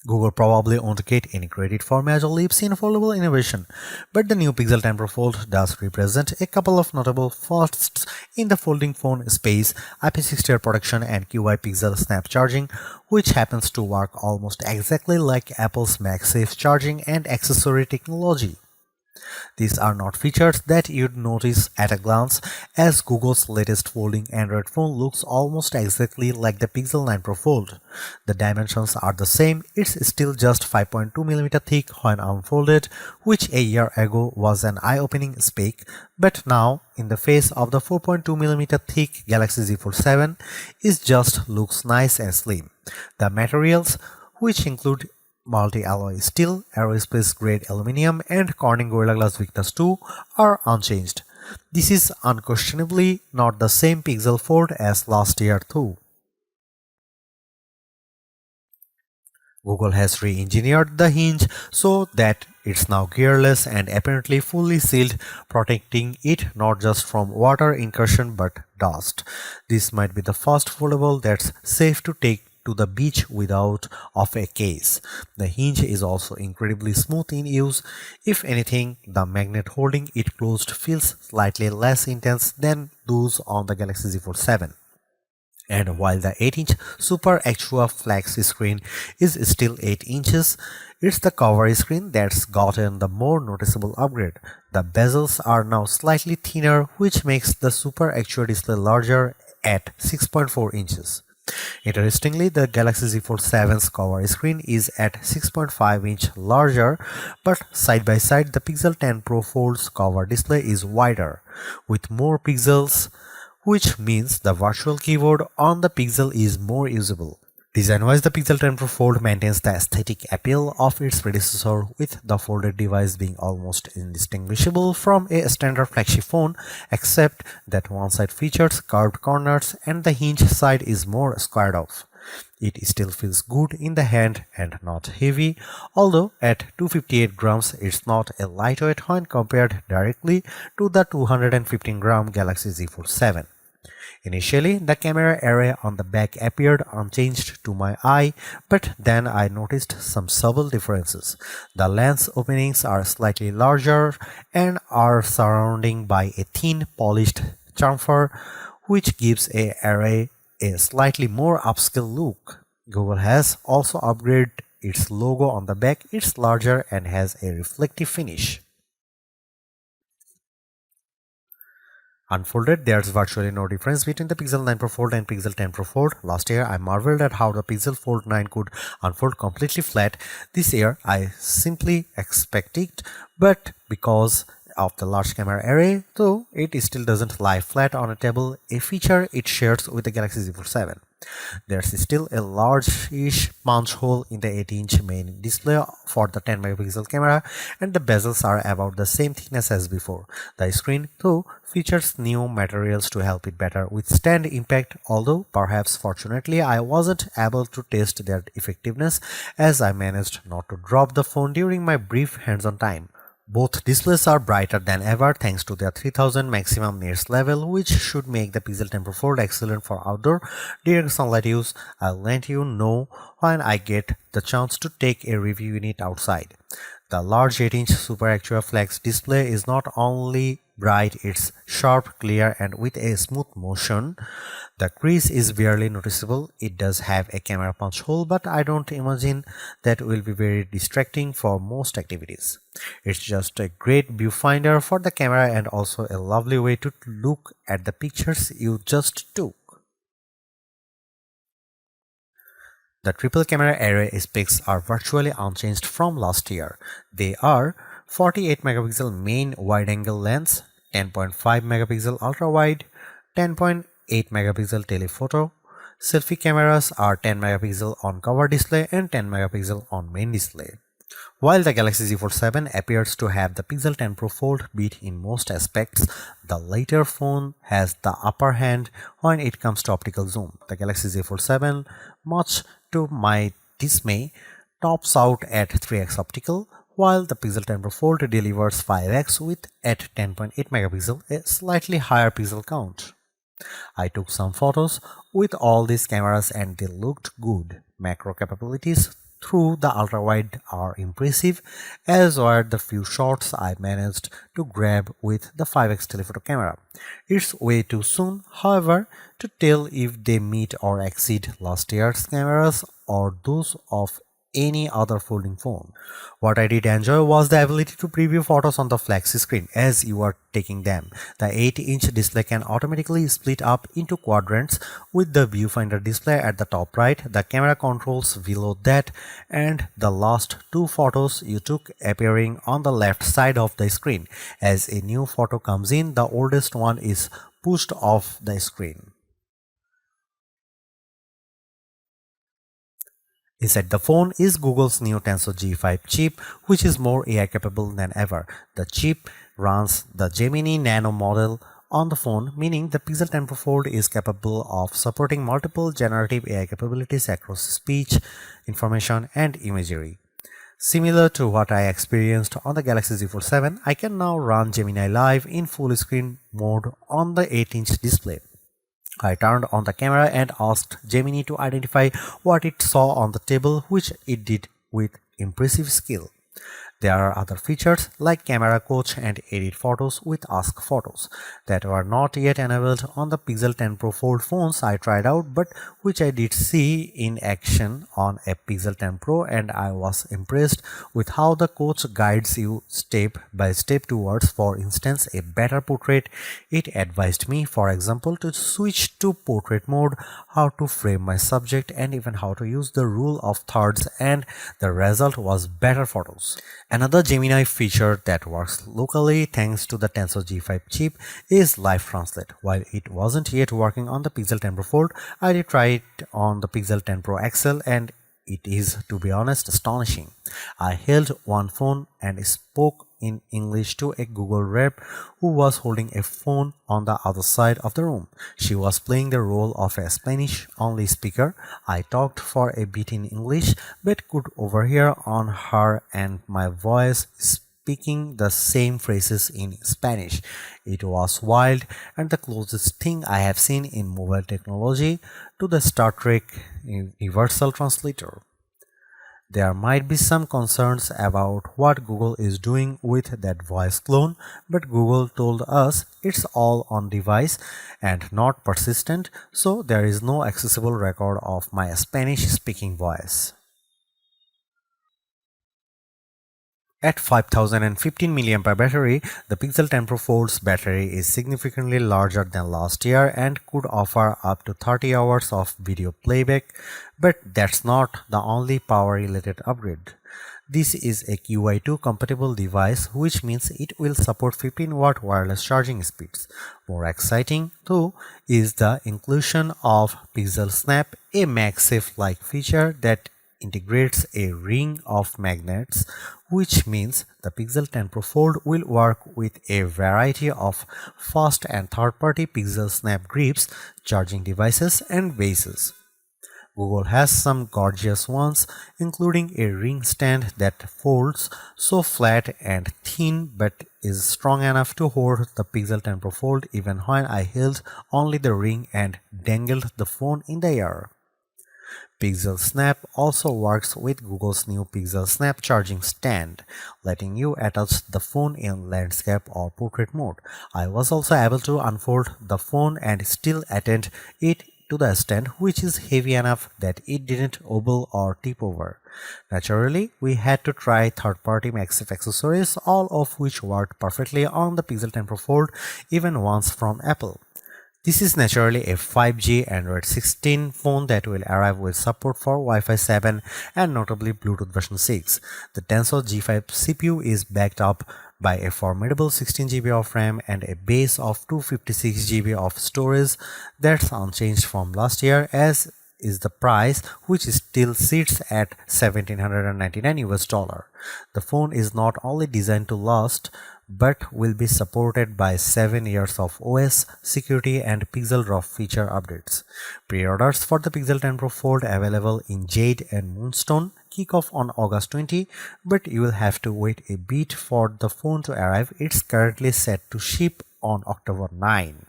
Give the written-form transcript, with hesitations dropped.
Google probably won't get any credit for major leaps in foldable innovation, but the new Pixel 10 Pro Fold does represent a couple of notable firsts in the folding phone space: IP68 protection and QI PixelSnap charging, which happens to work almost exactly like Apple's MagSafe charging and accessory technology. These are not features that you'd notice at a glance, as Google's latest folding Android phone looks almost exactly like the Pixel 9 Pro Fold. The dimensions are the same, it's still just 5.2mm thick when unfolded, which a year ago was an eye-opening spec, but now, in the face of the 4.2mm thick Galaxy Z Fold 7, it just looks nice and slim. The materials, which include multi-alloy steel, aerospace grade aluminum, and Corning Gorilla Glass Victus 2 are unchanged. This is unquestionably not the same Pixel Fold as last year though. Google has re-engineered the hinge so that it's now gearless and apparently fully sealed, protecting it not just from water incursion but dust. This might be the first foldable that's safe to take to the beach without of a case. The hinge is also incredibly smooth in use. If anything, the magnet holding it closed feels slightly less intense than those on the Galaxy Z Fold 7. And while the 8-inch Super Extra Flex screen is still 8 inches, it's the cover screen that's gotten the more noticeable upgrade. The bezels are now slightly thinner, which makes the Super Extra display larger at 6.4 inches. Interestingly, the Galaxy Z Fold 7's cover screen is at 6.5 inch larger, but side by side the Pixel 10 Pro Fold's cover display is wider, with more pixels, which means the virtual keyboard on the Pixel is more usable. Design-wise, the Pixel 10 Pro Fold maintains the aesthetic appeal of its predecessor, with the folded device being almost indistinguishable from a standard flagship phone, except that one side features curved corners and the hinge side is more squared off. It still feels good in the hand and not heavy, although at 258 grams it's not a lightweight when compared directly to the 215-gram Galaxy Z Fold 7. Initially, the camera array on the back appeared unchanged to my eye, but then I noticed some subtle differences. The lens openings are slightly larger and are surrounded by a thin polished chamfer, which gives the array a slightly more upscale look. Google has also upgraded its logo on the back. It's larger and has a reflective finish. Unfolded, there's virtually no difference between the Pixel 9 Pro Fold and Pixel 10 Pro Fold. Last year, I marveled at how the Pixel Fold 9 could unfold completely flat. This year, I simply expect it, but because of the large camera array, though it still doesn't lie flat on a table, a feature it shares with the Galaxy Z Fold 7. There's still a large-ish punch hole in the 8-inch main display for the 10-megapixel camera, and the bezels are about the same thickness as before. The screen, though, features new materials to help it better withstand impact, although perhaps fortunately I wasn't able to test their effectiveness, as I managed not to drop the phone during my brief hands-on time. Both displays are brighter than ever thanks to their 3000 maximum nits level, which should make the Pixel 10 Pro Fold excellent for outdoor direct sunlight use. I'll let you know when I get the chance to take a review unit outside. The large 8-inch Super Extra Flex display is not only bright, it's sharp, clear, and with a smooth motion. The crease is barely noticeable. It does have a camera punch hole, but I don't imagine that will be very distracting for most activities. It's just a great viewfinder for the camera and also a lovely way to look at the pictures you just took. The triple camera array specs are virtually unchanged from last year. They are 48 megapixel main wide-angle lens, 10.5 megapixel ultra-wide, 10.8 megapixel telephoto. Selfie cameras are 10 megapixel on cover display and 10 megapixel on main display. While the Galaxy Z Fold 7 appears to have the Pixel 10 Pro Fold beat in most aspects, the later phone has the upper hand when it comes to optical zoom. The Galaxy Z Fold 7, much to my dismay, tops out at 3x optical, while the Pixel 10 Pro Fold delivers 5x with at 10.8 megapixel, a slightly higher pixel count. I took some photos with all these cameras and they looked good. Macro capabilities, through the ultrawide are impressive, as were the few shots I managed to grab with the 5x telephoto camera. It's way too soon, however, to tell if they meet or exceed last year's cameras or those of any other folding phone. What I did enjoy was the ability to preview photos on the flexi screen as you are taking them. The 8-inch display can automatically split up into quadrants with the viewfinder display at the top right, the camera controls below that, and the last two photos you took appearing on the left side of the screen. As a new photo comes in, the oldest one is pushed off the screen. Inside the phone is Google's new Tensor G5 chip, which is more AI capable than ever. The chip runs the Gemini Nano model on the phone, meaning the Pixel 10 Pro Fold is capable of supporting multiple generative AI capabilities across speech, information, and imagery. Similar to what I experienced on the Galaxy Z Fold 7, I can now run Gemini Live in full screen mode on the 8-inch display. I turned on the camera and asked Gemini to identify what it saw on the table, which it did with impressive skill. There are other features like camera coach and edit photos with Ask Photos that were not yet enabled on the Pixel 10 Pro Fold phones I tried out, but which I did see in action on a Pixel 10 Pro, and I was impressed with how the coach guides you step by step towards, for instance, a better portrait. It advised me, for example, to switch to portrait mode, how to frame my subject, and even how to use the rule of thirds, and the result was better photos. Another Gemini feature that works locally thanks to the Tensor G5 chip is Live Translate. While it wasn't yet working on the Pixel 10 Pro Fold, I did try it on the Pixel 10 Pro XL, and it is, to be honest, astonishing. I held one phone and spoke in English to a Google rep who was holding a phone on the other side of the room. She was playing the role of a Spanish-only speaker. I talked for a bit in English but could overhear on her and my voice speaking the same phrases in Spanish. It was wild and the closest thing I have seen in mobile technology to the Star Trek Universal Translator. There might be some concerns about what Google is doing with that voice clone, but Google told us it's all on device and not persistent, so there is no accessible record of my Spanish speaking voice. At 5015 mAh battery, the Pixel 10 Pro Fold's battery is significantly larger than last year and could offer up to 30 hours of video playback, but that's not the only power-related upgrade. This is a QI2 compatible device, which means it will support 15-watt wireless charging speeds. More exciting, though, is the inclusion of PixelSnap, a MagSafe-like feature that integrates a ring of magnets, which means the Pixel 10 Pro Fold will work with a variety of first and third-party PixelSnap grips, charging devices, and bases. Google has some gorgeous ones, including a ring stand that folds so flat and thin but is strong enough to hold the Pixel 10 Pro Fold even when I held only the ring and dangled the phone in the air. PixelSnap also works with Google's new PixelSnap charging stand, letting you attach the phone in landscape or portrait mode. I was also able to unfold the phone and still attach it to the stand, which is heavy enough that it didn't wobble or tip over. Naturally, we had to try third-party MagSafe accessories, all of which worked perfectly on the Pixel 10 Pro Fold, even ones from Apple. This is naturally a 5G Android 16 phone that will arrive with support for Wi-Fi 7 and notably Bluetooth version 6. The Tensor G5 CPU is backed up by a formidable 16GB of RAM and a base of 256GB of storage that's unchanged from last year, as is the price, which still sits at $1,799 US. The phone is not only designed to last but will be supported by 7 years of OS, security, and Pixel Drop feature updates. Pre-orders for the Pixel 10 Pro Fold available in Jade and Moonstone kick off on August 20, but you will have to wait a bit for the phone to arrive. It's currently set to ship on October 9.